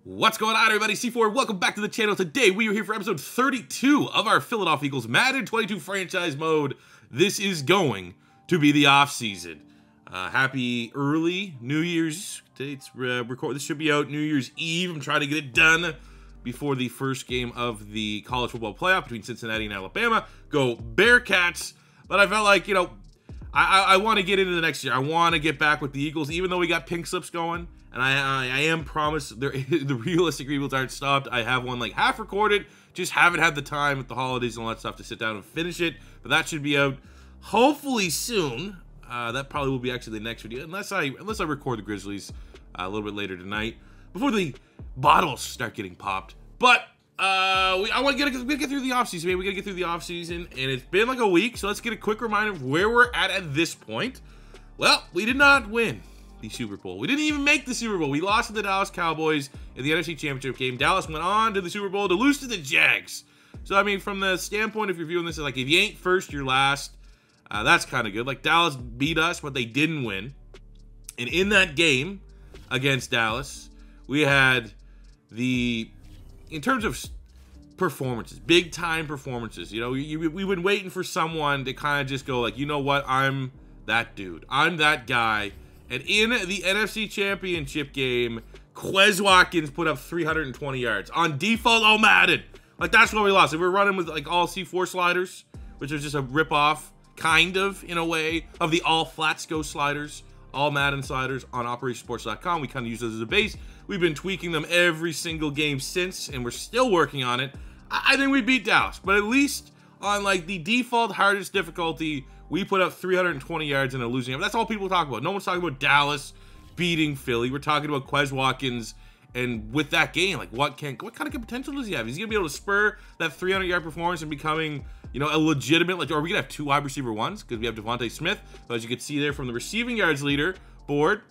What's going on, everybody? C4, welcome back to the channel. Today we are here for episode 32 of our Philadelphia Eagles Madden 22 franchise mode. This is going to be the off season. Happy early New Year's. It's this should be out New Year's Eve. I'm trying to get it done before the first game of the college football playoff between Cincinnati and Alabama. Go Bearcats! But I felt like, you know, I want to get into the next year. I want to get back with the Eagles, even though we got pink slips going. And I am promised the realistic rebuilds aren't stopped. I have one like half recorded, just haven't had the time with the holidays and all that stuff to sit down and finish it. But that should be out hopefully soon. That probably will be actually the next video, unless I record the Grizzlies a little bit later tonight before the bottles start getting popped. But I want to get through the offseason, man. We got to get through the offseason, and it's been like a week, so let's get a quick reminder of where we're at this point. Well, we did not win the Super Bowl. We didn't even make the Super Bowl. We lost to the Dallas Cowboys in the NFC Championship game. Dallas went on to the Super Bowl to lose to the Jags. So, I mean, from the standpoint of reviewing this, like, if you ain't first, you're last. That's kind of good. Like, Dallas beat us, but they didn't win. And in that game against Dallas, we had in terms of performances, big-time performances, you know, we've been waiting for someone to kind of just go, like, you know what, I'm that dude. I'm that guy. And in the NFC Championship game, Quez Watkins put up 320 yards on default all Madden. Like, that's what we lost. If we're running with, like, all C4 sliders, which was just a rip-off, kind of, in a way, of the all Flatsco sliders, all Madden sliders on OperationSports.com. We kind of use those as a base. We've been tweaking them every single game since, and we're still working on it. I think we beat Dallas, but at least on, like, the default hardest difficulty, we put up 320 yards in a losing game. That's all people talk about. No one's talking about Dallas beating Philly. We're talking about Quez Watkins, and with that game, like, what kind of potential does he have? Is he gonna be able to spur that 300-yard performance and becoming, you know, a legitimate, like, are we gonna have 2 wide receiver ones? Because we have Devontae Smith, but as you can see there from the receiving yards leader board,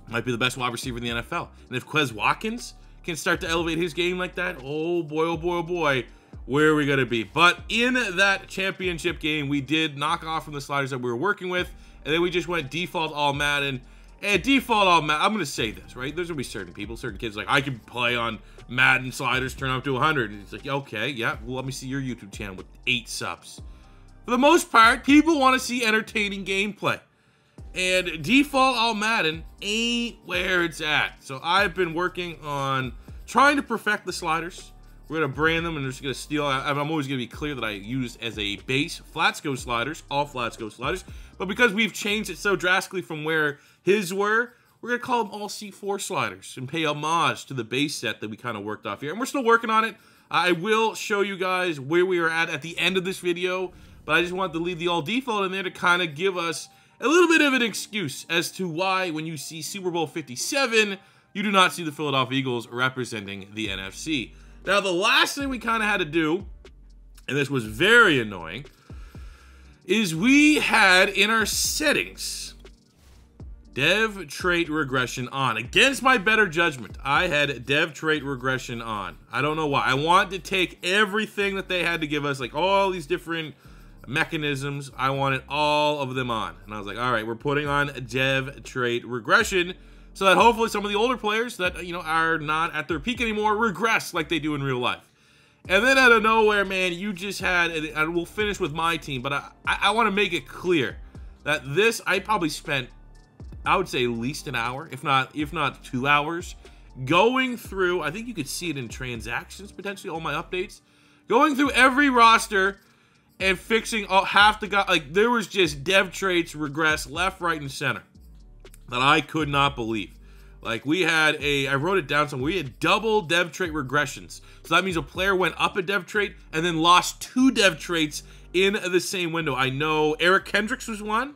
might be the best wide receiver in the NFL. And if Quez Watkins can start to elevate his game like that, oh boy, oh boy, oh boy, where are we gonna be? But in that championship game, we did knock off from the sliders that we were working with, and then we just went default all Madden. And default all Madden, I'm gonna say this, right? There's gonna be certain people, certain kids like, I can play on Madden sliders, turn up to 100. And it's like, okay, yeah, well, let me see your YouTube channel with 8 subs. For the most part, people want to see entertaining gameplay. And default all Madden ain't where it's at. So I've been working on trying to perfect the sliders. We're going to brand them, and we're just going to steal. I'm always going to be clear that I use as a base Flatsco sliders, all Flatsco sliders. But because we've changed it so drastically from where his were, we're going to call them all C4 sliders and pay homage to the base set that we kind of worked off here. And we're still working on it. I will show you guys where we are at the end of this video, but I just wanted to leave the all default in there to kind of give us a little bit of an excuse as to why when you see Super Bowl 57, you do not see the Philadelphia Eagles representing the NFC. Now, the last thing we kind of had to do, and this was very annoying, is we had in our settings dev trait regression on. Against my better judgment, I had dev trait regression on. I don't know why. I wanted to take everything that they had to give us, like all these different mechanisms. I wanted all of them on. And I was like, all right, we're putting on dev trait regression, so that hopefully some of the older players that, you know, are not at their peak anymore regress like they do in real life. And then out of nowhere, man, you just had, and we'll finish with my team, but I want to make it clear that this, I probably spent, I would say at least an hour, if not 2 hours, going through, I think you could see it in transactions, potentially all my updates, going through every roster and fixing half the guy. Like, there was just dev traits regress left, right, and center that I could not believe. Like, we had I wrote it down somewhere, we had double dev trait regressions. So that means a player went up a dev trait and then lost 2 dev traits in the same window. I know Eric Kendricks was one.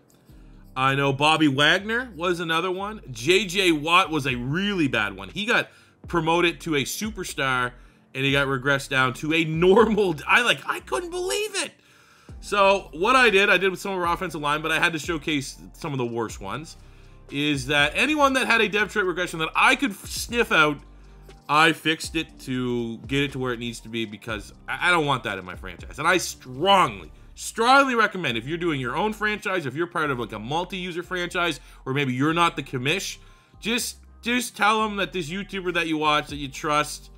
I know Bobby Wagner was another one. JJ Watt was a really bad one. He got promoted to a superstar and he got regressed down to a normal. I couldn't believe it. So what I did with some of our offensive line, but I had to showcase some of the worst ones, is that anyone that had a dev trait regression that I could sniff out, I fixed it to get it to where it needs to be, because I don't want that in my franchise. And I strongly recommend, if you're doing your own franchise, if you're part of like a multi-user franchise, or maybe you're not the commish, just just tell them that this YouTuber that you watch, that you trust,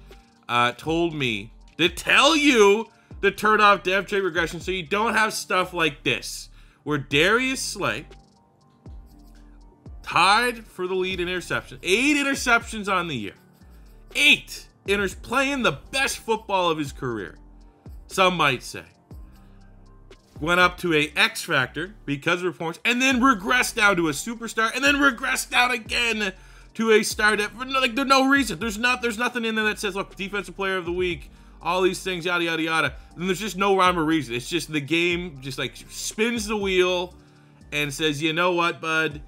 told me to tell you to turn off dev trait regression so you don't have stuff like this, where Darius Slay tied for the lead in interceptions. 8 interceptions on the year. 8 playing the best football of his career, some might say. Went up to a X factor because of performance, and then regressed down to a superstar, and then regressed down again to a star depth. Like, there's no reason. There's nothing in there that says, look, defensive player of the week, all these things, yada, yada, yada. And there's just no rhyme or reason. It's just the game just, like, spins the wheel and says, you know what, bud?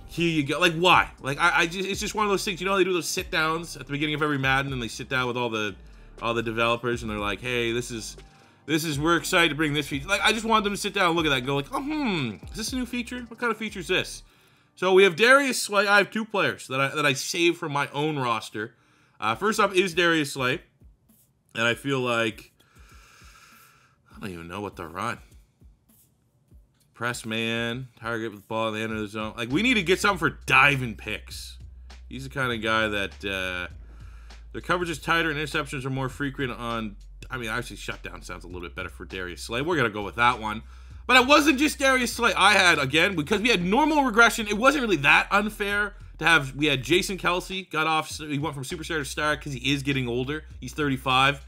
Here you go. Like, why? Like, it's just one of those things. You know how they do those sit downs at the beginning of every Madden, and they sit down with all the developers, and they're like, hey, we're excited to bring this feature. Like, I just wanted them to sit down and look at that and go like, oh, is this a new feature? What kind of feature is this? So we have Darius Slay. I have 2 players that I saved from my own roster. First up is Darius Slay, and I feel like I don't even know what to run. Press man, target with the ball in the end of the zone. Like, we need to get something for diving picks. He's the kind of guy that their coverage is tighter and interceptions are more frequent on. I mean, actually, shutdown sounds a little bit better for Darius Slay. We're going to go with that one. But it wasn't just Darius Slay. I had, again, because we had normal regression, it wasn't really that unfair to have. We had Jason Kelsey, got off. He went from superstar to star because he is getting older. He's 35.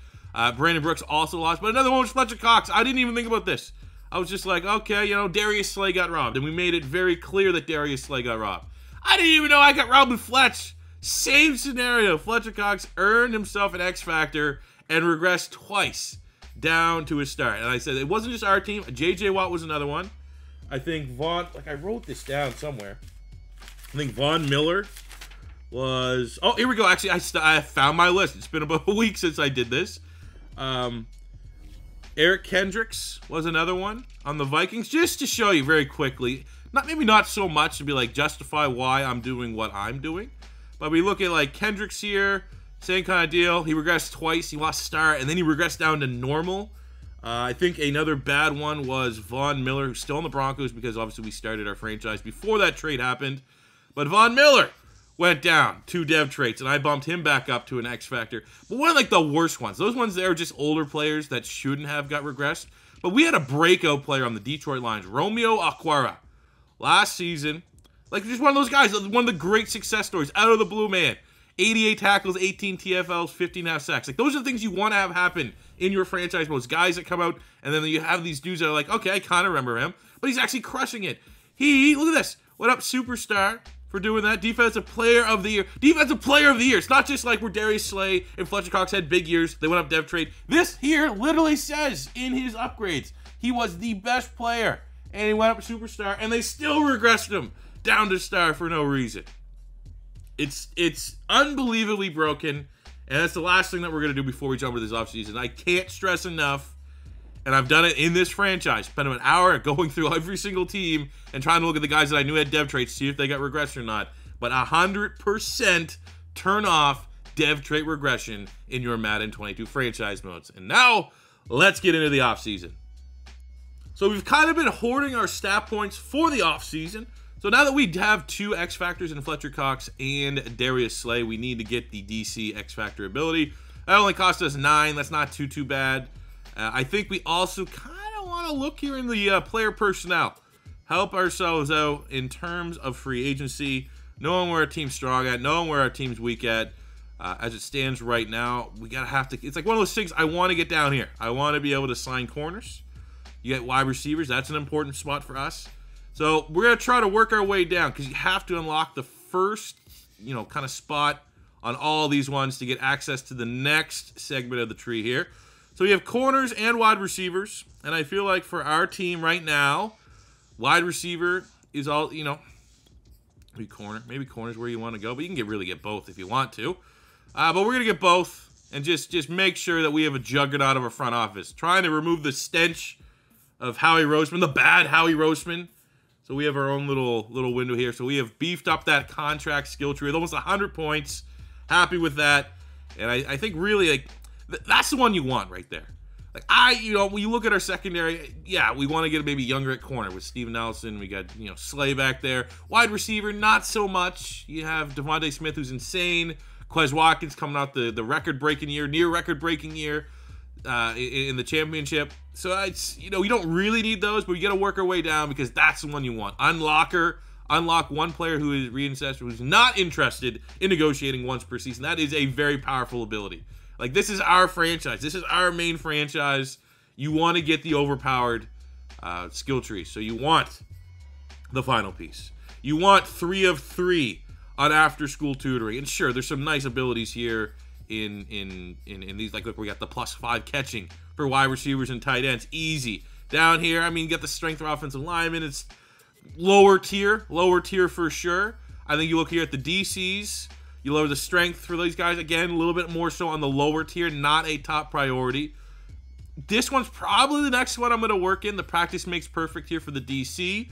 Brandon Brooks also lost. But another one was Fletcher Cox. I didn't even think about this. I was just like, okay, you know, Darius Slay got robbed. And we made it very clear that Darius Slay got robbed. I didn't even know I got robbed with Fletch. Same scenario. Fletcher Cox earned himself an X Factor and regressed twice down to his start. And I said it wasn't just our team. J.J. Watt was another one. I think Vaughn, like, I wrote this down somewhere. I think Von Miller was, oh, here we go. Actually, I found my list. It's been about a week since I did this. Eric Kendricks was another one on the Vikings. Just to show you very quickly, maybe not so much to be like justify why I'm doing what I'm doing, but we look at like Kendricks here, same kind of deal. He regressed twice. He lost star, and then he regressed down to normal. I think another bad one was Von Miller, who's still in the Broncos because obviously we started our franchise before that trade happened. But Von Miller went down 2 dev traits, and I bumped him back up to an X Factor. But one of, like, the worst ones. Those ones there are just older players that shouldn't have got regressed. But we had a breakout player on the Detroit Lions, Romeo Okwara, last season. Like, just one of those guys, one of the great success stories, out of the blue, man. 88 tackles, 18 TFLs, 15.5 sacks. Like, those are the things you want to have happen in your franchise modes. Guys that come out, and then you have these dudes that are like, okay, I kind of remember him, but he's actually crushing it. Look at this. What up, superstar, for doing that? Defensive player of the year. Defensive player of the year. It's not just like where Darius Slay and Fletcher Cox had big years. They went up dev trade. This here literally says in his upgrades, he was the best player, and he went up superstar, and they still regressed him down to star for no reason. It's unbelievably broken, and that's the last thing that we're going to do before we jump into this offseason. I can't stress enough, and I've done it in this franchise. Spent an hour going through every single team and trying to look at the guys that I knew had dev traits, see if they got regressed or not. But 100% turn off dev trait regression in your Madden 22 franchise modes. And now, let's get into the offseason. So we've kind of been hoarding our stat points for the offseason. So now that we have 2 X Factors in Fletcher Cox and Darius Slay, we need to get the DC X Factor ability. That only cost us 9. That's not too bad. I think we also kind of want to look here in the player personnel. Help ourselves out in terms of free agency, knowing where our team's strong at, knowing where our team's weak at. As it stands right now, it's like one of those things I want to get down here. I want to be able to sign corners. You get wide receivers. That's an important spot for us. So we're going to try to work our way down because you have to unlock the first, kind of spot on all these ones to get access to the next segment of the tree here. So we have corners and wide receivers. And I feel like for our team right now, wide receiver is all, maybe corner's where you want to go. But you can really get both if you want to. But we're going to get both and just make sure that we have a juggernaut of a front office. Trying to remove the stench of Howie Roseman, the bad Howie Roseman. So we have our own little window here. So we have beefed up that contract skill tree with almost 100 points. Happy with that. And I think really, like, that's the one you want right there. Like, when you look at our secondary, yeah, we want to get maybe younger at corner with Steven Nelson. We got, Slay back there. Wide receiver, not so much. You have Devontae Smith, who's insane. Quez Watkins coming out the record-breaking year, near record-breaking year in the championship. So, it's, we don't really need those, but we got to work our way down because that's the one you want. Unlock one player who is reinvested, who's not interested in negotiating once per season. That is a very powerful ability. Like, this is our franchise. This is our main franchise. You want to get the overpowered skill tree. So you want the final piece. You want 3 of 3 on after-school tutoring. And sure, there's some nice abilities here in these. Like, look, we got the +5 catching for wide receivers and tight ends. Easy. Down here, I mean, get the strength for offensive linemen. It's lower tier for sure. I think you look here at the DCs. You lower the strength for these guys. Again, a little bit more so on the lower tier, not a top priority. This one's probably the next one I'm going to work in. The practice makes perfect here for the DC.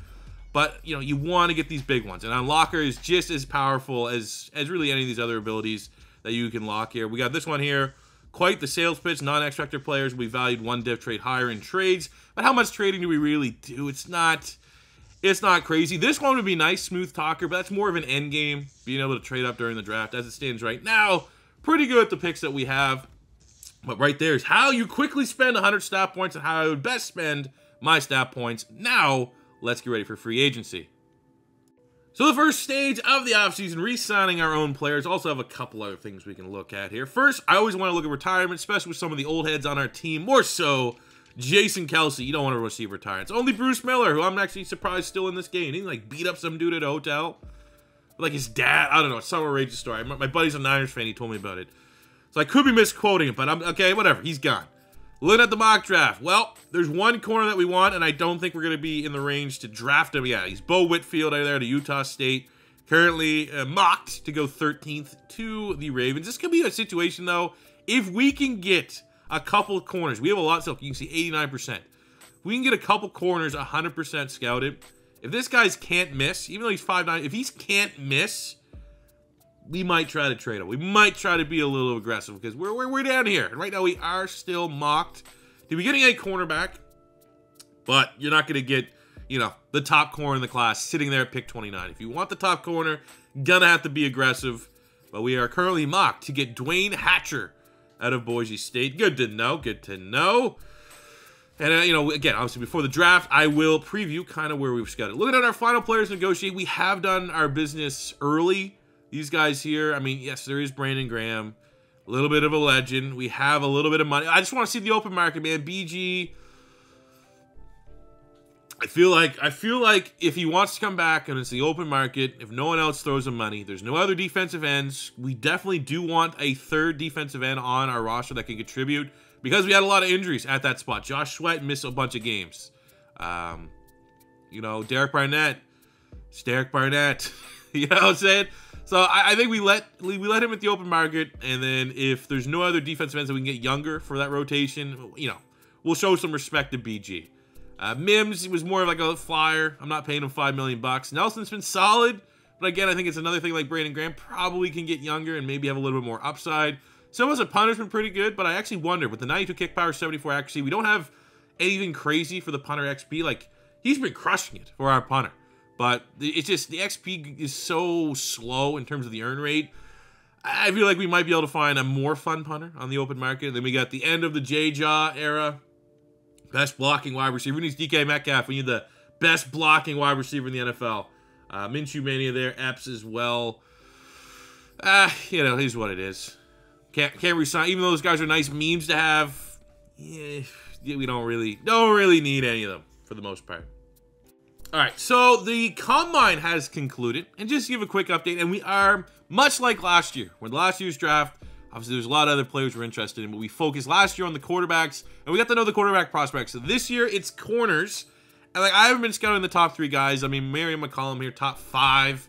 But, you want to get these big ones. And Unlocker is just as powerful as really any of these other abilities that you can lock here. We got this one here. Quite the sales pitch. Non-X-Factor players will be valued 1 div trade higher in trades. But how much trading do we really do? It's not crazy. This one would be nice, Smooth Talker, but that's more of an end game, being able to trade up during the draft. As it stands right now, pretty good at the picks that we have. But right there is how you quickly spend 100 stat points and how I would best spend my stat points. Now, let's get ready for free agency. So the first stage of the offseason, re-signing our own players. Also have a couple other things we can look at here. First, I always want to look at retirement, especially with some of the old heads on our team. More so, Jason Kelsey, you don't want to see retire. It's only Bruce Miller, who I'm actually surprised still in this game. He like beat up some dude at a hotel. Like his dad, I don't know, it's some outrageous story. My buddy's a Niners fan, he told me about it. So I could be misquoting it, but I'm okay, whatever, he's gone. Looking at the mock draft, well, there's one corner that we want, and I don't think we're going to be in the range to draft him. Yeah, he's Bo Whitfield out there to Utah State. Currently mocked to go 13th to the Ravens. This could be a situation, though, if we can get a couple of corners. We have a lot, so you can see 89%. We can get a couple corners 100% scouted. If this guy's can't miss, even though he's 5'9", if he can't miss, we might try to trade him. We might try to be a little aggressive because we're down here. And right now we are still mocked to be getting a cornerback, but you're not going to get, the top corner in the class sitting there at pick 29. If you want the top corner, gonna have to be aggressive. But we are currently mocked to get Dwayne Hatcher out of Boise State. Good to know. Good to know. And, again, obviously before the draft, I will preview kind of where we've scouted. Looking at our final players negotiate, we have done our business early. These guys here, I mean, yes, there is Brandon Graham. A little bit of a legend. We have a little bit of money. I just want to see the open market, man. BG, I feel like if he wants to come back and it's the open market, if no one else throws him money, there's no other defensive ends. We definitely do want a third defensive end on our roster that can contribute because we had a lot of injuries at that spot. Josh Sweat missed a bunch of games. Derek Barnett. It's Derek Barnett. You know what I'm saying? So I think we let him at the open market, and then if there's no other defensive ends that we can get younger for that rotation, we'll show some respect to BG. Mims was more of like a flyer. I'm not paying him $5 million. Nelson's been solid, but again, I think it's another thing like Brandon Graham probably can get younger and maybe have a little bit more upside. Someone's a punter's been pretty good, but I actually wonder with the 92 kick power, 74 accuracy, we don't have anything crazy for the punter XP. Like he's been crushing it for our punter. But it's just the XP is so slow in terms of the earn rate. I feel like we might be able to find a more fun punter on the open market. And then we got the end of the J-Jaw era. Best blocking wide receiver. We need DK Metcalf. We need the best blocking wide receiver in the NFL. Minshew Mania there. Epps as well. Here's what it is. Can't resign. Even though those guys are nice memes to have, we don't really need any of them for the most part. All right, so the Combine has concluded, and just to give a quick update, and we are much like last year. With last year's draft, obviously there's a lot of other players we're interested in, but we focused last year on the quarterbacks, and we got to know the quarterback prospects. So this year, it's corners, and I haven't been scouting the top 3 guys. I mean, Marion McCollum here, top 5.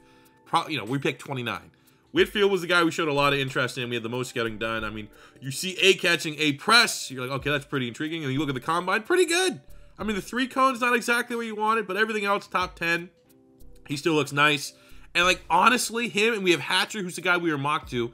We picked 29. Whitfield was the guy we showed a lot of interest in. We had the most scouting done. I mean, you see A catching, A press, you're like, okay, that's pretty intriguing, and you look at the Combine, pretty good. I mean, the 3 cone's not exactly what you wanted, but everything else, top 10. He still looks nice. And, honestly, him, and we have Hatcher, who's the guy we were mocked to.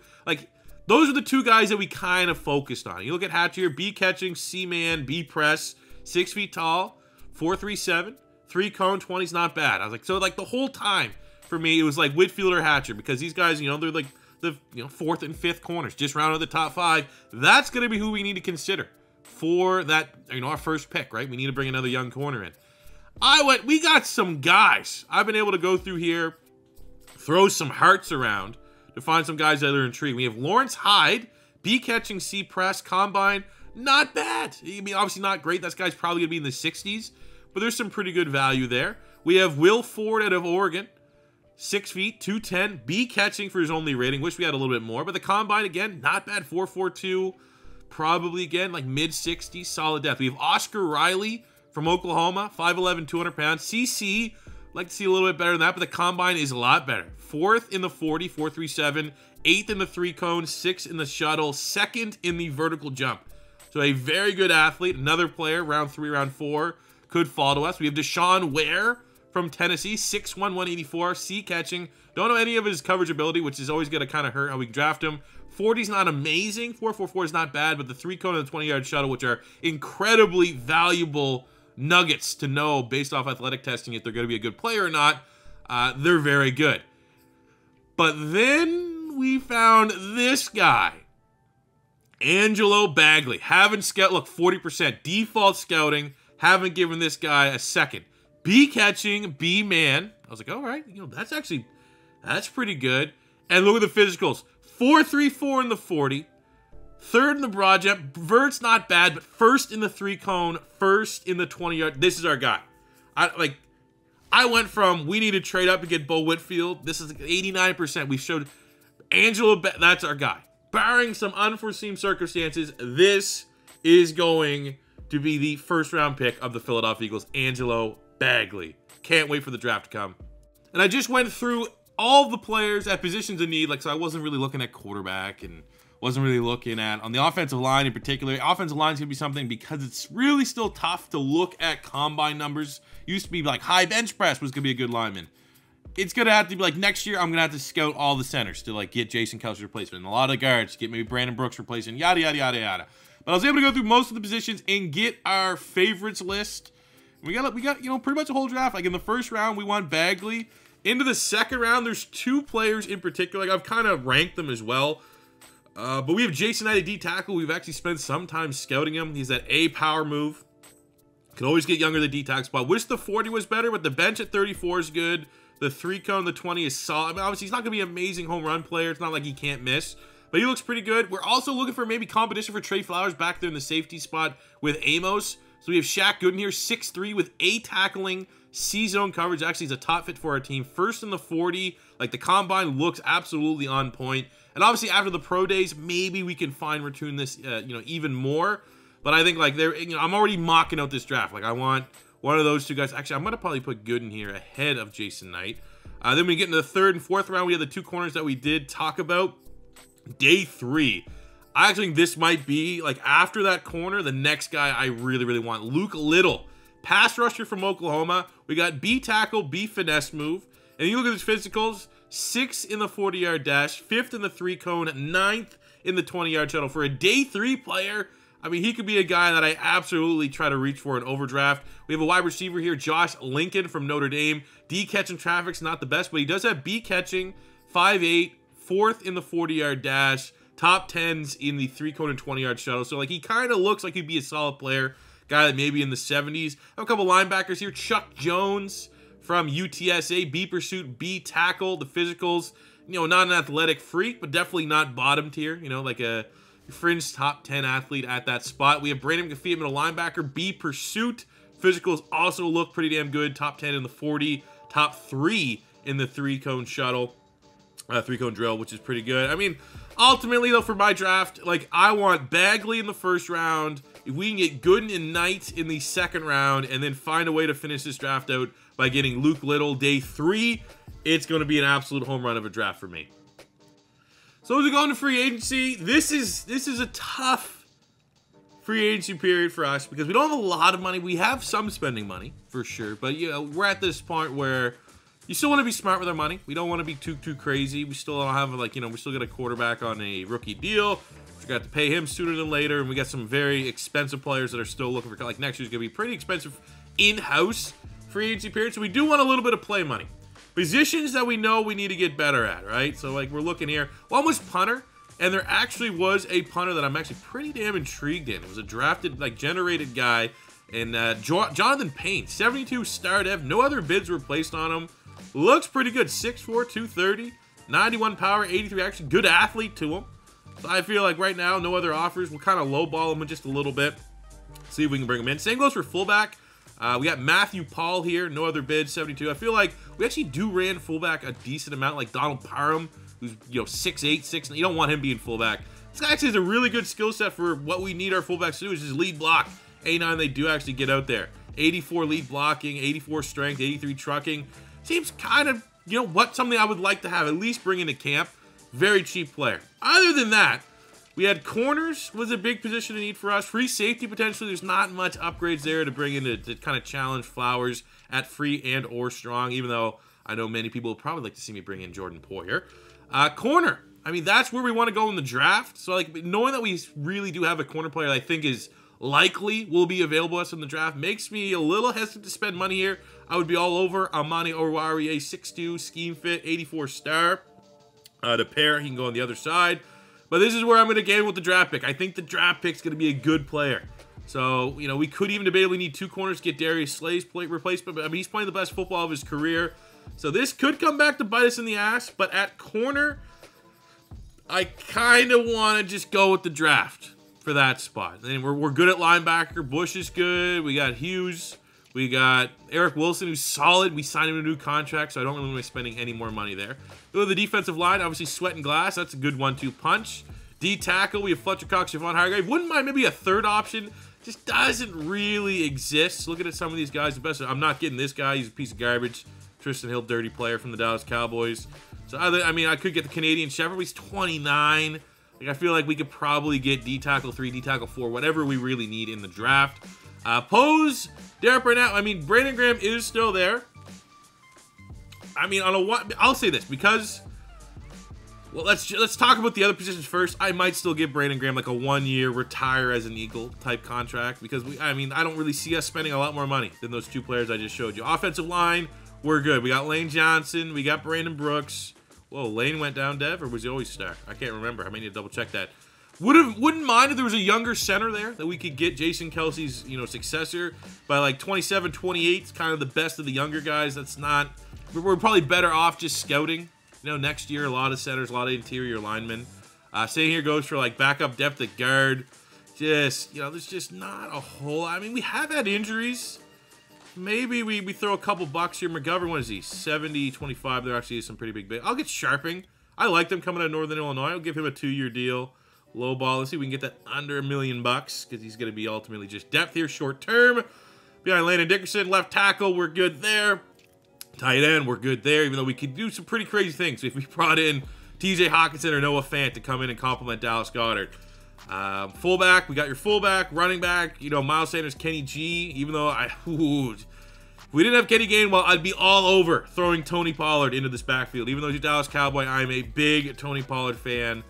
those are the two guys that we kind of focused on. You look at Hatch here, B catching, C man, B press, 6 feet tall, 4.37, 3 cone, 20's not bad. I was like, so like the whole time for me, it was like Whitfield or Hatcher, because these guys, you know, they're like the 4th and 5th corners, just round out the top 5. That's going to be who we need to consider for that, you know, our first pick, right? We need to bring another young corner in. We got some guys. I've been able to go through here, throw some hearts around to find some guys that are intrigued. We have Lawrence Hyde, B catching, C press, combine, not bad. I mean, obviously not great. That guy's probably gonna be in the 60s, but there's some pretty good value there. We have Will Ford out of Oregon, 6 feet, 210, B catching for his only rating. Wish we had a little bit more, but the combine again, not bad, 4.42, probably again like mid 60s, solid depth. We have Oscar Riley from Oklahoma, 5'11", 200 pounds. CC, like to see a little bit better than that, but the combine is a lot better. 4th in the 40, 4.37, 8th in the 3 cone, 6th in the shuttle, 2nd in the vertical jump. So a very good athlete. Another player, round 3, round 4, could fall to us. We have Deshaun Ware from Tennessee, 6'1", 184, C catching. Don't know any of his coverage ability, which is always going to kind of hurt how we draft him. 40's not amazing. 4.44 is not bad, but the 3 cone and the 20-yard shuttle, which are incredibly valuable nuggets to know based off athletic testing if they're going to be a good player or not, they're very good. But then we found this guy, Angelo Bagley. Haven't scout, look, 40% default scouting. Haven't given this guy a second. B catching, B man. I was like, all right, you know, that's pretty good. And look at the physicals. 4.34 in the 40. 3rd in the broad jump. Vert's not bad, but 1st in the 3 cone, 1st in the 20-yard. This is our guy. I went from we need to trade up to get Bo Whitfield. This is 89%. We showed Angelo. That's our guy. Barring some unforeseen circumstances, this is going to be the 1st round pick of the Philadelphia Eagles, Angelo Bagley. Can't wait for the draft to come. And I just went through all the players at positions of need. Like, so I wasn't really looking at quarterback and wasn't really looking at on the offensive line in particular. Offensive line is going to be something because it's really still tough to look at combine numbers. Used to be like high bench press was going to be a good lineman. It's going to have to be like next year I'm going to have to scout all the centers to like get Jason Kelce's replacement. And a lot of guards, get maybe Brandon Brooks replacement, yada, yada, yada, yada. But I was able to go through most of the positions and get our favorites list. We got you know, pretty much a whole draft. Like in the 1st round, we want Bagley. Into the 2nd round, there's 2 players in particular. Like I've kind of ranked them as well. But we have Jason Knight, a D tackle. We've actually spent some time scouting him. He's that A power move. Can always get younger than the D tackle spot. Wish the 40 was better, but the bench at 34 is good. The 3 cone, the 20 is solid. I mean, obviously, he's not going to be an amazing home run player. It's not like he can't miss. But he looks pretty good. We're also looking for maybe competition for Trey Flowers back there in the safety spot with Amos. So we have Shaq Gooden here, 6'3", with A tackling, C zone coverage. Actually, he's a top fit for our team. 1st in the 40. Like, the combine looks absolutely on point. And obviously, after the pro days, maybe we can fine-tune this, you know, even more. But I think, like, you know, I'm already mocking out this draft. Like, I want one of those 2 guys. Actually, I'm going to probably put Gooden here ahead of Jason Knight. Then we get into the 3rd and 4th round. We have the 2 corners that we did talk about. Day 3. I actually think this might be, like, after that corner, the next guy I really, really want. Luke Little. Pass rusher from Oklahoma. We got B tackle, B finesse move. And you look at his physicals. 6th in the 40-yard dash, 5th in the 3 cone, 9th in the 20-yard shuttle. For a day 3 player, I mean, he could be a guy that I absolutely try to reach for an overdraft. We have a wide receiver here, Josh Lincoln from Notre Dame. D catching traffic's not the best, but he does have B catching, 5'8", 4th in the 40-yard dash, top 10s in the 3 cone and 20-yard shuttle. So, like, he kind of looks like he'd be a solid player, guy that maybe in the 70s. I have a couple linebackers here, Chuck Jones from UTSA, B pursuit, B tackle. The physicals, you know, not an athletic freak, but definitely not bottom tier, you know, like a fringe top 10 athlete at that spot. We have Brandon McPhee, middle linebacker, B pursuit. Physicals also look pretty damn good. Top 10 in the 40, top 3 in the 3 cone shuttle, 3 cone drill, which is pretty good. I mean, ultimately though, for my draft, like, I want Bagley in the 1st round. If we can get Gooden and Knight in the 2nd round and then find a way to finish this draft out by getting Luke Little day 3, it's going to be an absolute home run of a draft for me. So as we go into free agency, this is a tough free agency period for us because we don't have a lot of money. We have some spending money for sure, but you know, we're at this point where you still want to be smart with our money. We don't want to be too crazy. We still don't have, like, you know, we still got a quarterback on a rookie deal. We got to pay him sooner than later, and we got some very expensive players that are still looking for, like, next year's going to be pretty expensive in-house free agency period. So we do want a little bit of play money. Positions that we know we need to get better at, right? So, like, we're looking here. One was punter, and there actually was a punter that I'm actually pretty damn intrigued in. It was a drafted, like, generated guy, and Jonathan Payne, 72 star dev. No other bids were placed on him. Looks pretty good. 6'4", 230, 91 power, 83 action. Good athlete to him. So I feel like right now, no other offers. We'll kind of lowball him just a little bit. See if we can bring him in. Same goes for fullback. We got Matthew Paul here. No other bids, 72. I feel like we actually do ran fullback a decent amount, like Donald Parham, who's, you know, 6'8", 6'9". You don't want him being fullback. This guy actually has a really good skill set for what we need our fullbacks to do, is just lead block. 89, they do actually get out there. 84 lead blocking, 84 strength, 83 trucking. Seems kind of, you know, what something I would like to have, at least bring into camp. Very cheap player. Other than that, we had corners was a big position to need for us. Free safety potentially. There's not much upgrades there to bring in to kind of challenge Flowers at free and or strong, even though I know many people would probably like to see me bring in Jordan Poyer. Corner. I mean, that's where we want to go in the draft. So, like, knowing that we really do have a corner player that I think is likely will be available to us in the draft makes me a little hesitant to spend money here. I would be all over Amani Oruwari, 6'2", scheme fit, 84 star. To pair, he can go on the other side. But this is where I'm going to game with the draft pick. I think the draft pick's going to be a good player. So, you know, we could even debatably need two corners to get Darius Slay's replacement. But, I mean, he's playing the best football of his career. So this could come back to bite us in the ass. But at corner, I kind of want to just go with the draft for that spot. And we're good at linebacker. Bush is good. We got Hughes. We got Eric Wilson, who's solid. We signed him a new contract, so I don't really want to be spending any more money there. Go to the defensive line, obviously Sweat and Glass. That's a good 1-2 punch. D-tackle, we have Fletcher Cox, Javon Hargrave. Wouldn't mind maybe a third option. Just doesn't really exist. Looking at some of these guys, the best. I'm not getting this guy. He's a piece of garbage. Tristan Hill, dirty player from the Dallas Cowboys. So, I mean, I could get the Canadian Shepherd. He's 29. Like, I feel like we could probably get D-tackle 3, D-tackle 4, whatever we really need in the draft. Pose, Derek Barnett. I mean, Brandon Graham is still there. I mean, I'll say this because, well, let's talk about the other positions first. I might still give Brandon Graham like a 1-year retire as an Eagle type contract because I don't really see us spending a lot more money than those two players I just showed you. Offensive line, we're good. We got Lane Johnson, we got Brandon Brooks. Whoa, Lane went down, Dev, or was he always star? I can't remember. I may need to double check that. Wouldn't mind if there was a younger center there that we could get Jason Kelsey's, you know, successor by like 27, 28. It's kind of the best of the younger guys. That's not. We're probably better off just scouting. You know, next year a lot of centers, a lot of interior linemen. Same here goes for like backup depth at guard. Just, you know, there's just not a whole. I mean, we have had injuries. Maybe we throw a couple bucks here. McGovern, what is he? 70, 25. There actually is some pretty big. I'll get Sharping. I like them coming out of Northern Illinois. I'll give him a 2-year deal. Low ball. Let's see if we can get that under $1 million because he's going to be ultimately just depth here, short term. Behind Landon Dickerson, left tackle, we're good there. Tight end, we're good there, even though we could do some pretty crazy things if we brought in TJ Hawkinson or Noah Fant to come in and complement Dallas Goedert. Fullback, we got your fullback. Running back, you know, Miles Sanders, Kenny G. Even though if we didn't have Kenny Gainwell, I'd be all over throwing Tony Pollard into this backfield. Even though he's a Dallas Cowboy, I'm a big Tony Pollard fan.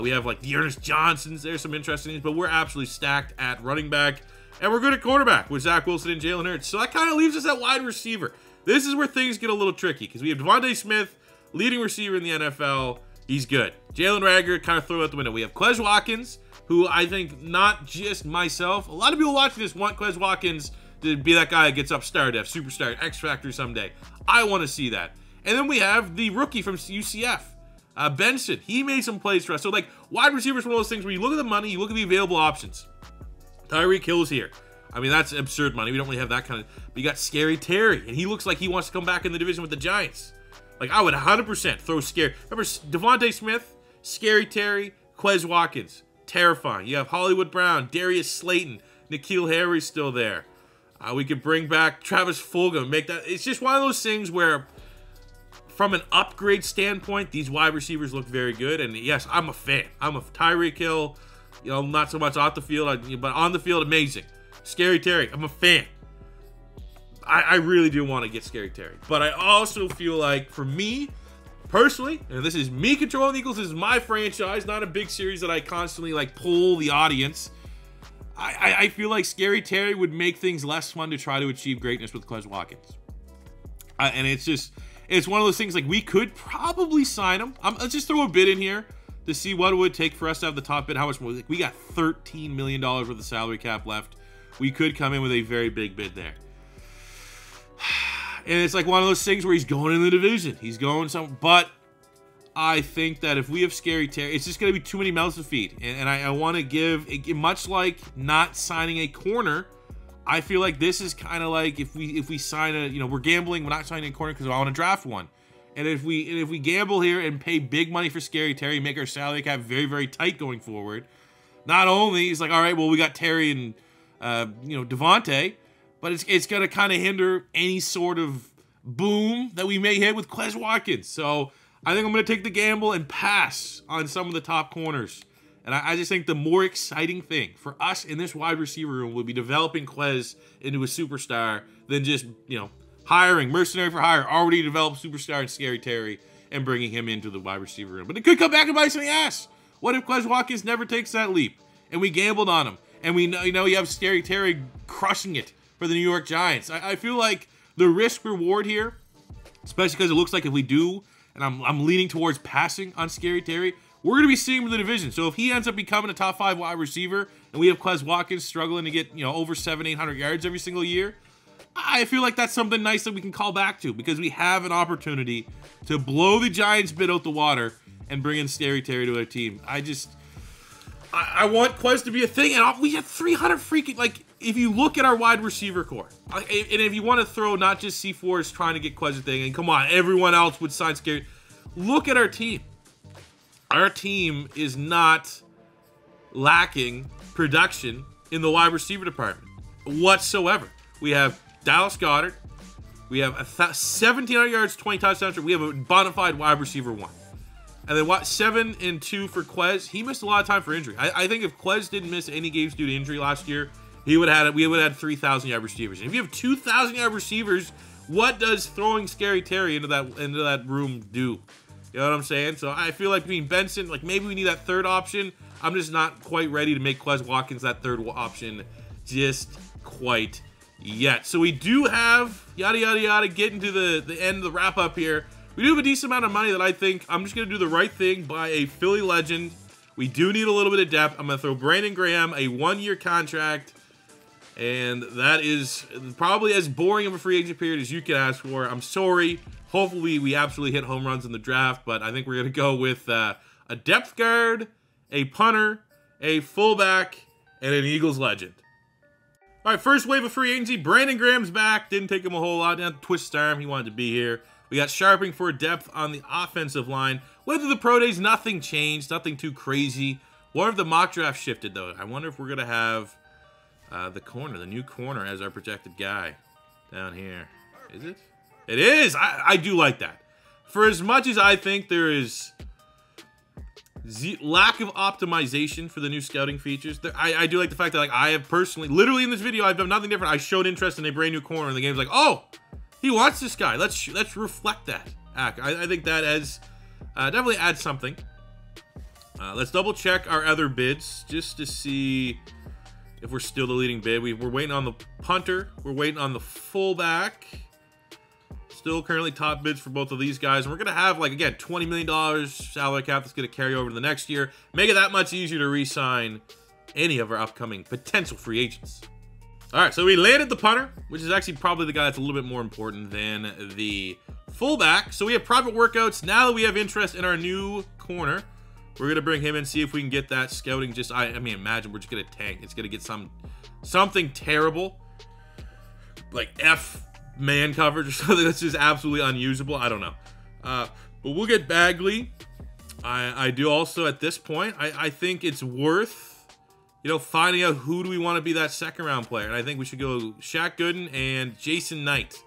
We have like the Ernest Johnsons. There's some interesting things, but we're absolutely stacked at running back. And we're good at quarterback with Zach Wilson and Jalen Hurts. So that kind of leaves us at wide receiver. This is where things get a little tricky because we have Devontae Smith, leading receiver in the NFL. He's good. Jalen Reagor kind of throw out the window. We have Quez Watkins, who I think not just myself, a lot of people watching this want Quez Watkins to be that guy that gets up star def, superstar, X Factor someday. I want to see that. And then we have the rookie from UCF. Benson, he made some plays for us. So, like, wide receiver is one of those things where you look at the money, you look at the available options. Tyreek Hill's here. I mean, that's absurd money. We don't really have that kind of... But you got Scary Terry, and he looks like he wants to come back in the division with the Giants. Like, I would 100% throw Scary... Remember, Devontae Smith, Scary Terry, Quez Watkins. Terrifying. You have Hollywood Brown, Darius Slayton, N'Keal Harry's still there. We could bring back Travis Fulgham, make that... It's just one of those things where... From an upgrade standpoint, these wide receivers look very good. And yes, I'm a fan. I'm a Tyreek Hill, you know, not so much off the field, but on the field, amazing. Scary Terry, I'm a fan. I really do want to get Scary Terry. But I also feel like, for me, personally, and this is me controlling the Eagles, this is my franchise, not a big series that I constantly, like, pull the audience. I feel like Scary Terry would make things less fun to try to achieve greatness with Quez Watkins. And it's just, it's one of those things, like, we could probably sign him. Let's just throw a bid in here to see what it would take for us to have the top bid. How much more? Like, we got $13 million worth of salary cap left. We could come in with a very big bid there. And it's like one of those things where he's going in the division. He's going some, but I think that if we have Scary Terry, it's just going to be too many mouths to feed. And I want to give, much like not signing a corner, I feel like this is kind of like if we sign a, you know, we're gambling, we're not signing a corner because I want to draft one. And if we gamble here and pay big money for Scary Terry, make our salary cap very, very tight going forward, not only is like, all right, well, we got Terry and you know, Devontae, but it's going to kind of hinder any sort of boom that we may hit with Quez Watkins. So I think I'm going to take the gamble and pass on some of the top corners. And I just think the more exciting thing for us in this wide receiver room will be developing Quez into a superstar than just, you know, hiring mercenary for hire, already developed superstar in Scary Terry and bringing him into the wide receiver room. But it could come back and bite us in the ass. What if Quez Watkins never takes that leap and we gambled on him and we know, you know, you have Scary Terry crushing it for the New York Giants? I feel like the risk reward here, especially because it looks like if we do, and I'm leaning towards passing on Scary Terry, we're going to be seeing him in the division. So if he ends up becoming a top 5 wide receiver and we have Quez Watkins struggling to get, you know, over 700-800 yards every single year, I feel like that's something nice that we can call back to because we have an opportunity to blow the Giants bid out the water and bring in Scary Terry to our team. I want Quez to be a thing, and we have 300 freaking, like, if you look at our wide receiver core, and if you want to throw not just C4s trying to get Quez a thing, and come on, everyone else would sign Scary. Look at our team. Our team is not lacking production in the wide receiver department whatsoever. We have Dallas Goedert. We have 1,700 yards, 20 touchdowns. We have a bona fide wide receiver 1. And then what? 7 and 2 for Quez. He missed a lot of time for injury. I think if Quez didn't miss any games due to injury last year, we would have had 3,000 yard receivers. And if you have 2,000 yard receivers, what does throwing Scary Terry into that room do? You know what I'm saying? So I feel like between Benson, like maybe we need that third option. I'm just not quite ready to make Quez Watkins that third option just quite yet. So we do have yada yada yada getting to the end of the wrap up here. We do have a decent amount of money that I think I'm just going to do the right thing by a Philly legend. We do need a little bit of depth. I'm going to throw Brandon Graham a 1-year contract. And that is probably as boring of a free agent period as you could ask for. I'm sorry. Hopefully we absolutely hit home runs in the draft. But I think we're going to go with a depth guard, a punter, a fullback, and an Eagles legend. All right, first wave of free agency. Brandon Graham's back. Didn't take him a whole lot. Didn't twist his arm. He wanted to be here. We got sharpening for depth on the offensive line. Went through the pro days. Nothing changed. Nothing too crazy. What if the mock draft shifted, though? I wonder if we're going to have the new corner as our projected guy down here. Is it? It is. I do like that. For as much as I think there is lack of optimization for the new scouting features, I do like the fact that, like, I have personally, literally in this video, I've done nothing different. I showed interest in a brand new corner, and the game's like, oh, he wants this guy. Let's reflect that. I think that definitely adds something. Let's double check our other bids just to see if we're still the leading bid. We're waiting on the punter. We're waiting on the fullback. Still currently top bids for both of these guys. And we're going to have, like, again, $20 million salary cap that's going to carry over to the next year. Make it that much easier to re-sign any of our upcoming potential free agents. All right, so we landed the punter, which is actually probably the guy that's a little bit more important than the fullback. So we have private workouts. Now that we have interest in our new corner, we're going to bring him in, see if we can get that scouting. Just, I mean, imagine we're just going to tank. It's going to get something terrible, like F man coverage or something that's just absolutely unusable. I don't know. But we'll get Bagley. I do also at this point, I think it's worth, you know, finding out who do we want to be that second round player. And I think we should go Shaq Gooden and Jason Knight.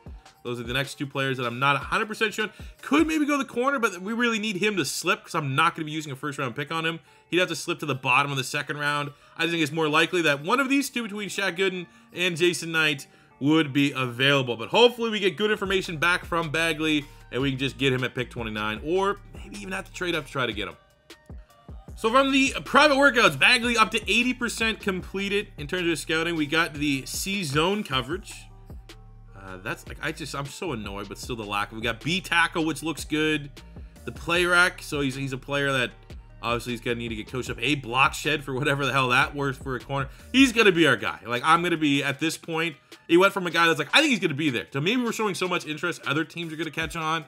Those are the next two players that I'm not 100% sure. Could maybe go the corner, but we really need him to slip because I'm not going to be using a first round pick on him. He'd have to slip to the bottom of the second round. I think it's more likely that one of these two between Shaq Gooden and Jason Knight would be available. But hopefully we get good information back from Bagley and we can just get him at pick 29, or maybe even have to trade up to try to get him. So from the private workouts, Bagley up to 80% completed in terms of scouting. We got the C zone coverage. That's like, I'm so annoyed, but still the lack. We got B tackle, which looks good. The play rack, so he's a player that obviously he's gonna need to get coached up. A block shed for whatever the hell that works for a corner. He's gonna be our guy. Like, I'm gonna be at this point. He went from a guy that's like, I think he's gonna be there. So maybe we're showing so much interest, other teams are gonna catch on.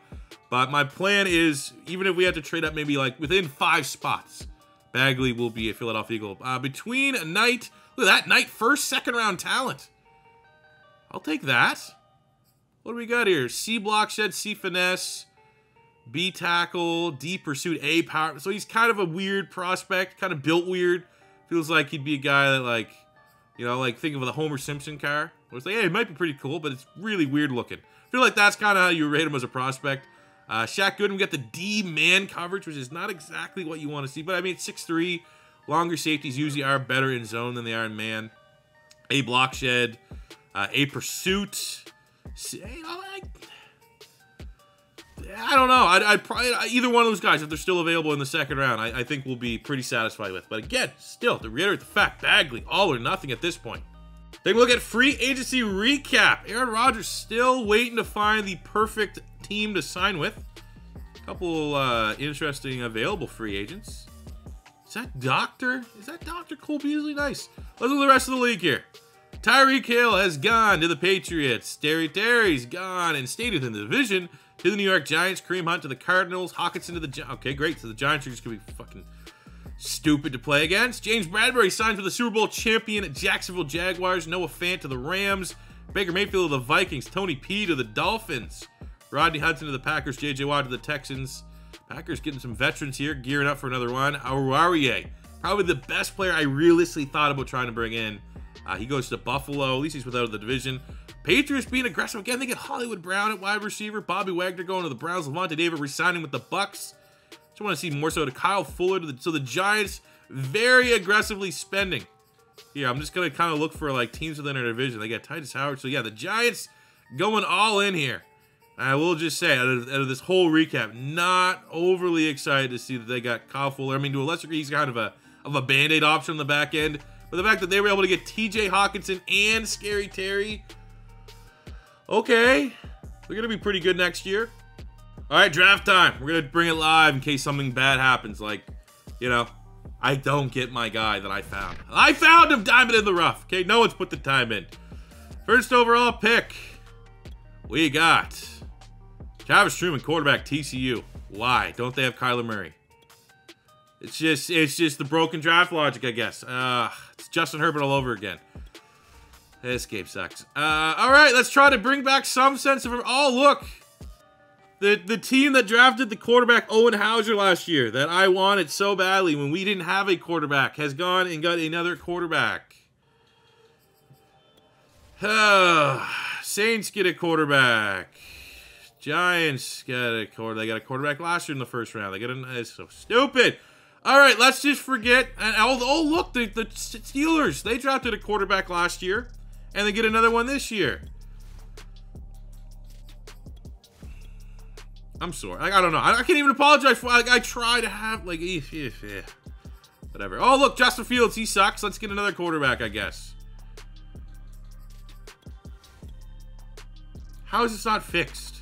But my plan is, even if we have to trade up maybe like within 5 spots, Bagley will be a Philadelphia Eagle. Between Knight, look at that, Knight first, second round talent. I'll take that. What do we got here? C block shed, C finesse, B tackle, D pursuit, A power. So he's kind of a weird prospect, kind of built weird. Feels like he'd be a guy that, like, you know, like think of the Homer Simpson car. Where it's like, hey, it might be pretty cool, but it's really weird looking. I feel like that's kind of how you rate him as a prospect. Shaq Goodman, we got the D man coverage, which is not exactly what you want to see, but I mean, it's 6'3". Longer safeties usually are better in zone than they are in man. A block shed, A pursuit. I don't know. I'd probably either one of those guys, if they're still available in the second round, I think we'll be pretty satisfied with. But again, still to reiterate the fact, Bagley, all or nothing at this point. Take a look at free agency recap. Aaron Rodgers still waiting to find the perfect team to sign with. A couple interesting available free agents. Is that Dr. Cole Beasley? Nice. Let's look at the rest of the league here. Tyreek Hill has gone to the Patriots. Terry's gone and stayed within the division to the New York Giants. Kareem Hunt to the Cardinals. Hawkinson to the Giants. Okay, great. So the Giants are just going to be fucking stupid to play against. James Bradbury signed for the Super Bowl champion Jacksonville Jaguars. Noah Fant to the Rams. Baker Mayfield to the Vikings. Tony P to the Dolphins. Rodney Hudson to the Packers. J.J. Watt to the Texans. Packers getting some veterans here, gearing up for another one. Aurier, probably the best player I realistically thought about trying to bring in. He goes to Buffalo. At least he's without the division. Patriots being aggressive again. They get Hollywood Brown at wide receiver. Bobby Wagner going to the Browns. Levante David resigning with the Bucks. Just want to see more so to Kyle Fuller. So the Giants very aggressively spending. Here, I'm just going to kind of look for like teams within our division. They got Titus Howard. So yeah, the Giants going all in here. I will just say, out of this whole recap, not overly excited to see that they got Kyle Fuller. I mean, to a lesser degree, he's kind of a Band-Aid option on the back end. But the fact that they were able to get TJ Hawkinson and Scary Terry, okay, they're going to be pretty good next year. All right, draft time. We're going to bring it live in case something bad happens. Like, you know, I don't get my guy that I found. I found him, diamond in the rough. Okay, no one's put the time in. First overall pick, we got Travis Truman, quarterback, TCU. Why? Don't they have Kyler Murray? It's just the broken draft logic, I guess. It's Justin Herbert all over again. This game sucks. All right, let's try to bring back some sense of... Oh, look. The team that drafted the quarterback Owen Hauser last year that I wanted so badly when we didn't have a quarterback has gone and got another quarterback. Saints get a quarterback. Giants got a quarterback. They got a quarterback last year in the first round. They got it's so stupid. All right, let's just forget. And oh, look, the Steelers. They drafted a quarterback last year, and they get another one this year. I'm sorry. I don't know. I can't even apologize for. Like, I try to have like, whatever. Oh, look, Justin Fields. He sucks. Let's get another quarterback, I guess. How is this not fixed?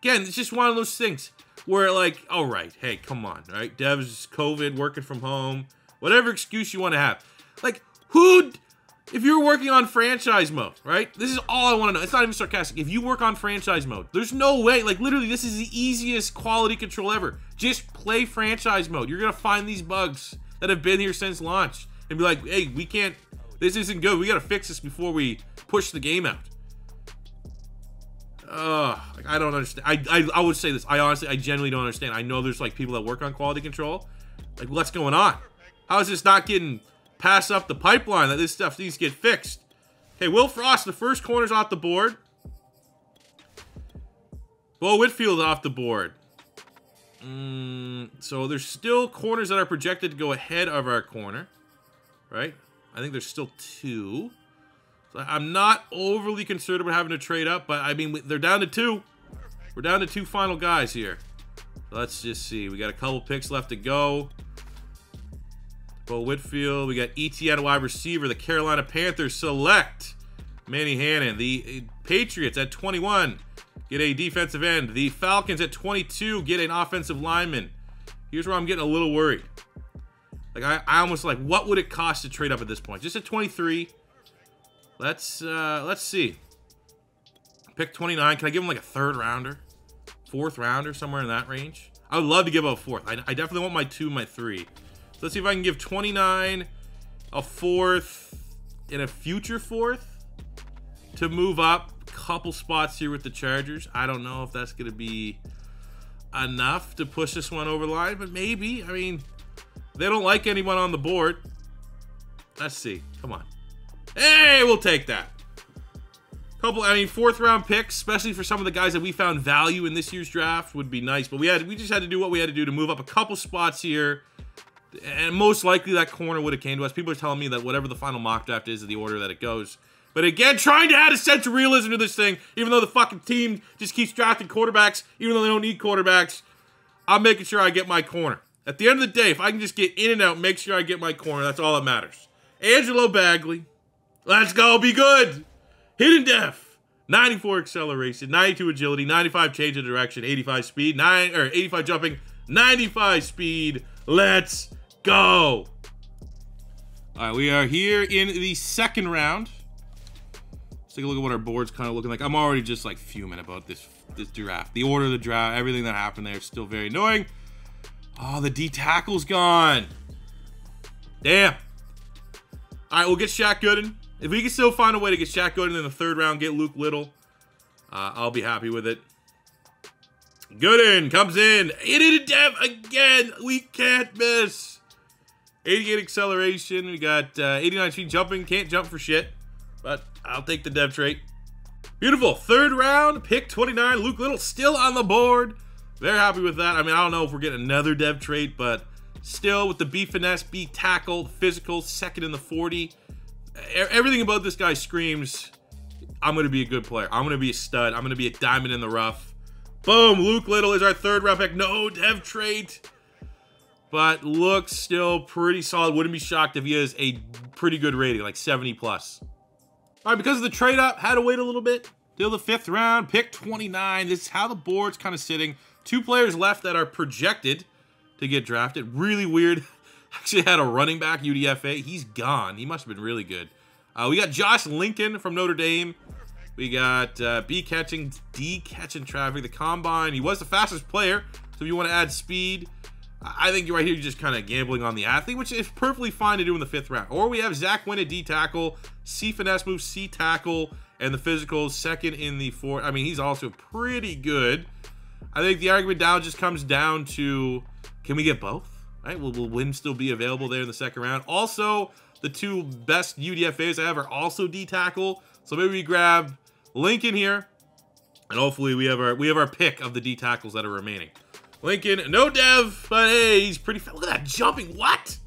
Again, it's just one of those things where, like, all right, hey, come on, right? Dev's COVID, working from home, whatever excuse you want to have. Like, if you're working on franchise mode, right? This is all I want to know. It's not even sarcastic. If you work on franchise mode, there's no way, like, literally, this is the easiest quality control ever. Just play franchise mode. You're going to find these bugs that have been here since launch and be like, hey, we can't, this isn't good. We got to fix this before we push the game out. Like, I don't understand. I would say this. I genuinely don't understand. I know there's like people that work on quality control. Like, what's going on? How is this not getting passed up the pipeline that this stuff needs to get fixed? Okay, Will Frost, the first corner's off the board. Bo Whitfield off the board. So there's still corners that are projected to go ahead of our corner, right? I think there's still 2. So I'm not overly concerned about having to trade up, but I mean, they're down to 2. We're down to 2 final guys here. Let's just see. We got a couple picks left to go. Bo Whitfield. We got ETN wide receiver. The Carolina Panthers select Manny Hannon. The Patriots at 21 get a defensive end. The Falcons at 22 get an offensive lineman. Here's where I'm getting a little worried. Like I almost like, what would it cost to trade up at this point? Just at 23. Let's see. Pick 29. Can I give him like a 3rd rounder? 4th rounder, somewhere in that range? I would love to give up a 4th. I definitely want my 2, my 3. So let's see if I can give 29, a 4th, and a future 4th to move up a couple spots here with the Chargers. I don't know if that's going to be enough to push this one over the line, but maybe. I mean, they don't like anyone on the board. Let's see. Come on. Hey, we'll take that. Couple, I mean, 4th round picks, especially for some of the guys that we found value in this year's draft, would be nice. But we just had to do what we had to do to move up a couple spots here. And most likely that corner would have came to us. People are telling me that whatever the final mock draft is the order that it goes. But again, trying to add a sense of realism to this thing, even though the fucking team just keeps drafting quarterbacks, even though they don't need quarterbacks, I'm making sure I get my corner. At the end of the day, if I can just get in and out, make sure I get my corner, that's all that matters. Angelo Bagley. Let's go, be good. Hidden def, 94 acceleration, 92 agility, 95 change of direction, 85 speed, 85 jumping, 95 speed. Let's go. All right, we are here in the 2nd round. Let's take a look at what our board's kind of looking like. I'm already just like fuming about this draft. The order of the draft, everything that happened there is still very annoying. Oh, the D tackle's gone. Damn. All right, we'll get Shaq Gooden. If we can still find a way to get Shaq Gooden in the 3rd round, get Luke Little, I'll be happy with it. Gooden comes in. Hidden def again. We can't miss. 88 acceleration. We got 89 speed jumping. Can't jump for shit, but I'll take the dev trait. Beautiful. 3rd round, pick 29. Luke Little still on the board. Very happy with that. I mean, I don't know if we're getting another dev trait, but still with the B finesse, B tackle, physical, 2nd in the 40. Everything about this guy screams, I'm going to be a good player. I'm going to be a stud. I'm going to be a diamond in the rough. Boom. Luke Little is our 3rd round pick. No dev trait, but looks still pretty solid. Wouldn't be shocked if he has a pretty good rating, like 70 plus. All right, because of the trade up, had to wait a little bit till the 5th round, pick 29. This is how the board's kind of sitting. 2 players left that are projected to get drafted. Really weird. Actually had a running back, UDFA. He's gone. He must have been really good. We got Josh Lincoln from Notre Dame. We got B catching, D catching traffic. The combine. He was the fastest player. So if you want to add speed, I think right here you're just kind of gambling on the athlete, which is perfectly fine to do in the 5th round. Or we have Zach Wynn at D tackle, C finesse move, C tackle, and the physical 2nd in the 4th. I mean, he's also pretty good. I think the argument now just comes down to, can we get both? Right? Will WYNN still be available there in the 2nd round? Also, the 2 best UDFAs I have are also D tackle. So maybe we grab Lincoln here, and hopefully we have our pick of the D tackles that are remaining. Lincoln, no dev, but hey, he's pretty fast. Look at that jumping. What?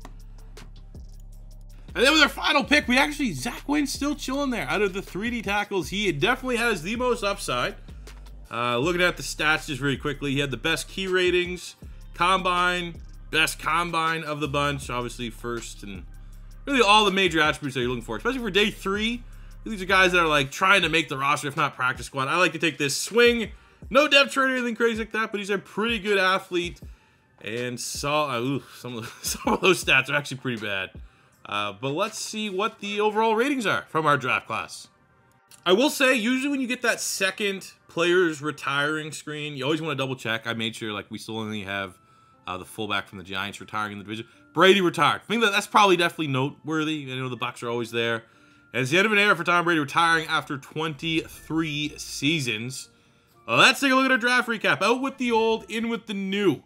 And then with our final pick, we actually, Zach Wynn's still chilling there. Out of the 3D tackles, he definitely has the most upside. Looking at the stats just really quickly, he had the best key ratings, combine, best combine of the bunch, obviously 1st, and really all the major attributes that you're looking for, especially for day 3. These are guys that are like trying to make the roster, if not practice squad. I like to take this swing. No depth chart or anything crazy like that, but he's a pretty good athlete. And some of those stats are actually pretty bad. But let's see what the overall ratings are from our draft class. I will say, usually when you get that 2nd players retiring screen, you always want to double check. I made sure like we still only have the fullback from the Giants retiring in the division. Brady retired. I think that's probably definitely noteworthy. I know the Bucs are always there. And it's the end of an era for Tom Brady retiring after 23 seasons. Let's take a look at our draft recap. Out with the old, in with the new.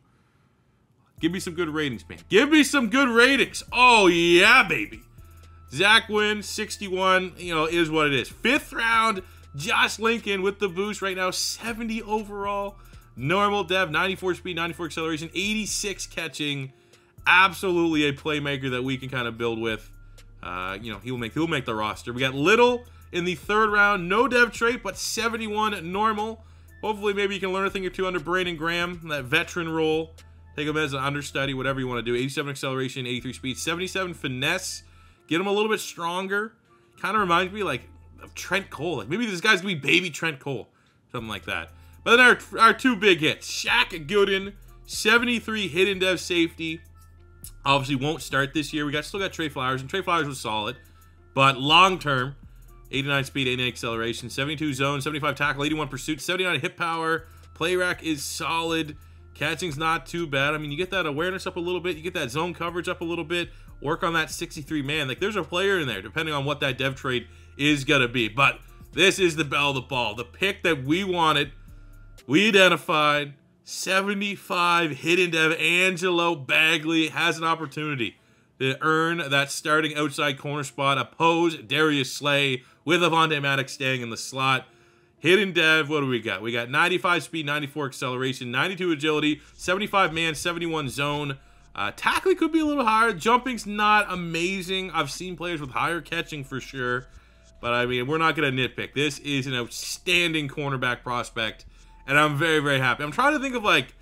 Give me some good ratings, man. Give me some good ratings. Oh, yeah, baby. Zach Wynn, 61, is what it is. 5th round, Josh Lincoln with the boost right now, 70 overall. Normal dev, 94 speed, 94 acceleration, 86 catching. Absolutely a playmaker that we can kind of build with. He'll make the roster. We got Little in the 3rd round. No dev trait, but 71 normal. Hopefully, maybe you can learn a thing or two under Brandon Graham, that veteran role. Take him as an understudy, whatever you want to do. 87 acceleration, 83 speed, 77 finesse. Get him a little bit stronger. Kind of reminds me like of Trent Cole. Like maybe this guy's gonna be baby Trent Cole, something like that. But then our 2 big hits: Shaq Gooden, 73 hidden dev safety. Obviously won't start this year. Still got Trey Flowers, and Trey Flowers was solid, but long term, 89 speed, 89 acceleration, 72 zone, 75 tackle, 81 pursuit, 79 hip power. Play rack is solid. Catching's not too bad. I mean, you get that awareness up a little bit. You get that zone coverage up a little bit. Work on that 63 man. Like, there's a player in there, depending on what that dev trade is going to be. But this is the bell of the ball. The pick that we wanted, we identified. 75 hidden dev. Angelo Bagley has an opportunity to earn that starting outside corner spot. Oppose Darius Slay with Avonte Maddox staying in the slot. Hidden dev, what do we got? We got 95 speed, 94 acceleration, 92 agility, 75 man, 71 zone. Tackling could be a little higher. Jumping's not amazing. I've seen players with higher catching for sure. But, I mean, we're not going to nitpick. This is an outstanding cornerback prospect. And I'm very, very happy. I'm trying to think of, like,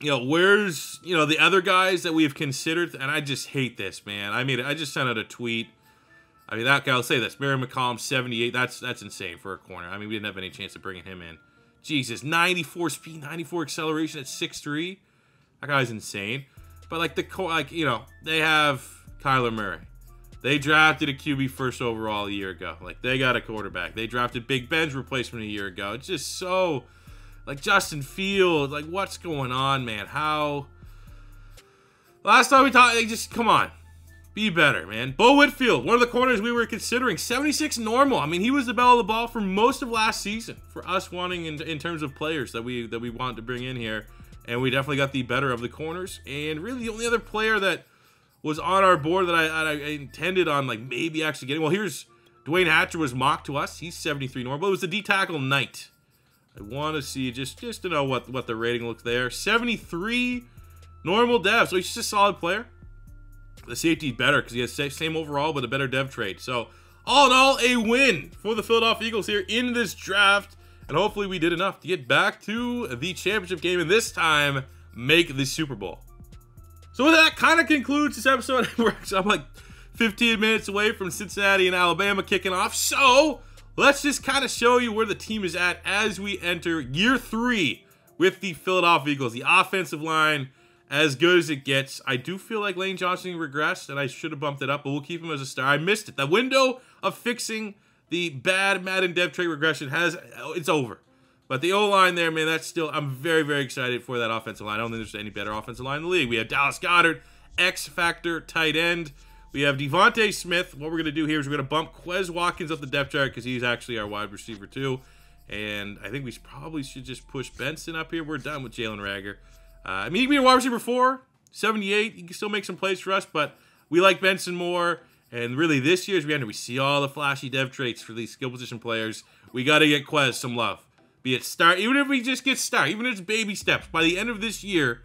you know, where's, you know, the other guys that we've considered. And I just hate this, man. I just sent out a tweet. I mean, that guy, I'll say this. Mary McCollum, 78. That's insane for a corner. I mean, we didn't have any chance of bringing him in. Jesus, 94 speed, 94 acceleration at 6'3". That guy's insane. But, like, you know, they have Kyler Murray. They drafted a QB first overall a year ago. Like, they got a quarterback. They drafted Big Ben's replacement a year ago. It's just so, like, Justin Fields. Like, what's going on, man? How? Last time we talked, like, just, come on. Be better, man. Bo Whitfield, one of the corners we were considering. 76 normal. I mean, he was the belle of the ball for most of last season. For us wanting, in terms of players that we wanted to bring in here. And we definitely got the better of the corners. And really, the only other player that was on our board that I intended on, like, maybe actually getting. Well, here's Dwayne Hatcher was mocked to us. He's 73 normal. It was the D-tackle Knight. I want to see just to know what the rating looks there. 73 normal dev. So he's just a solid player. The safety's better because he has same overall but a better dev trade. So all in all, a win for the Philadelphia Eagles here in this draft. And hopefully we did enough to get back to the championship game and this time make the Super Bowl. So that kind of concludes this episode. I'm like 15 minutes away from Cincinnati and Alabama kicking off. So let's just kind of show you where the team is at as we enter year 3 with the Philadelphia Eagles. The offensive line, as good as it gets. I do feel like Lane Johnson regressed, and I should have bumped it up, but we'll keep him as a star. I missed it. The window of fixing the bad Madden dev trait regression it's over. But the O-line there, man, that's still, I'm very, very excited for that offensive line. I don't think there's any better offensive line in the league. We have Dallas Goedert, X-Factor, tight end. We have Devontae Smith. What we're going to do here is we're going to bump Quez Watkins up the depth chart because he's actually our wide receiver too. And I think we probably should just push Benson up here. We're done with Jalen Reagor. I mean, he can be a wide receiver 4, 78. He can still make some plays for us, but we like Benson more. And really, this year as we enter, we see all the flashy dev traits for these skill position players. We got to get Quez some love. Be it start, even if we just get start, even if it's baby steps. By the end of this year,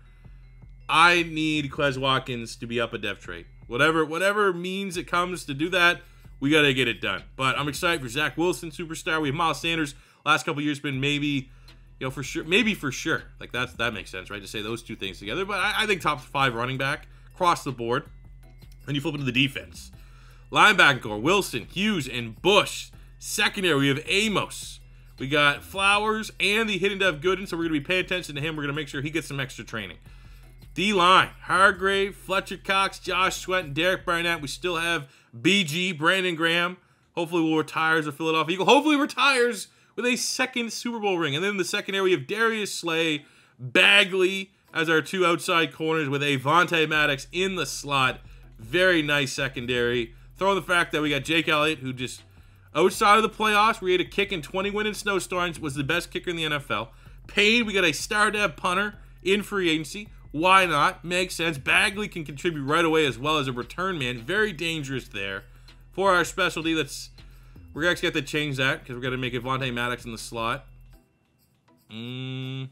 I need Quez Watkins to be up a dev trait. Whatever means it comes to do that, we got to get it done. But I'm excited for Zach Wilson, superstar. We have Miles Sanders. Last couple years been maybe, you know, for sure, maybe for sure. Like that makes sense, right? To say those two things together. But I think top 5 running back across the board. And you flip it to the defense. Linebacker core, Wilson, Hughes, and Bush. Secondary, we have Amos. We got Flowers and the hidden dev Gooden, so we're going to be paying attention to him. We're going to make sure he gets some extra training. D-line, Hargrave, Fletcher Cox, Josh Sweat, and Derek Barnett. We still have BG, Brandon Graham. Hopefully we'll retire as a Philadelphia Eagle. Hopefully retires with a second Super Bowl ring. And then in the secondary, we have Darius Slay, Bagley as our 2 outside corners with Avonte Maddox in the slot. Very nice secondary. Throw in the fact that we got Jake Elliott, who just, outside of the playoffs, we had a kick in 20 win in snowstorms, was the best kicker in the NFL. Payne, we got a star dev punter in free agency. Why not? Makes sense. Bagley can contribute right away as well as a return man. Very dangerous there. For our specialty, we're actually going to have to change that because we're going to make Avonte Maddox in the slot. Everything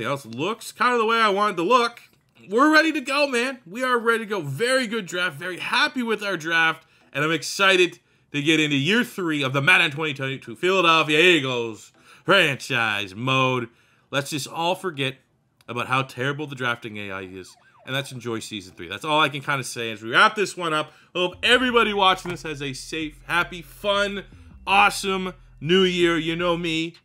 else looks kind of the way I want it to look. We're ready to go, man. We are ready to go. Very good draft. Very happy with our draft. and I'm excited to get into year 3 of the Madden 2022 Philadelphia Eagles franchise mode. Let's just all forget about how terrible the drafting AI is, and let's enjoy Season 3. That's all I can kind of say as we wrap this one up. Hope everybody watching this has a safe, happy, fun, awesome New Year. You know me.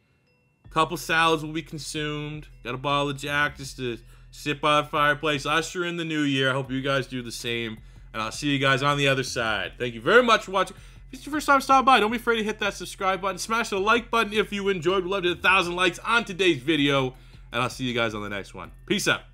Couple salads will be consumed. Got a bottle of Jack just to sit by the fireplace. Usher in the new year. I hope you guys do the same. And I'll see you guys on the other side. Thank you very much for watching. If it's your first time stopping by, don't be afraid to hit that subscribe button. Smash the like button if you enjoyed. We'd love to hit 1,000 likes on today's video. And I'll see you guys on the next one. Peace out.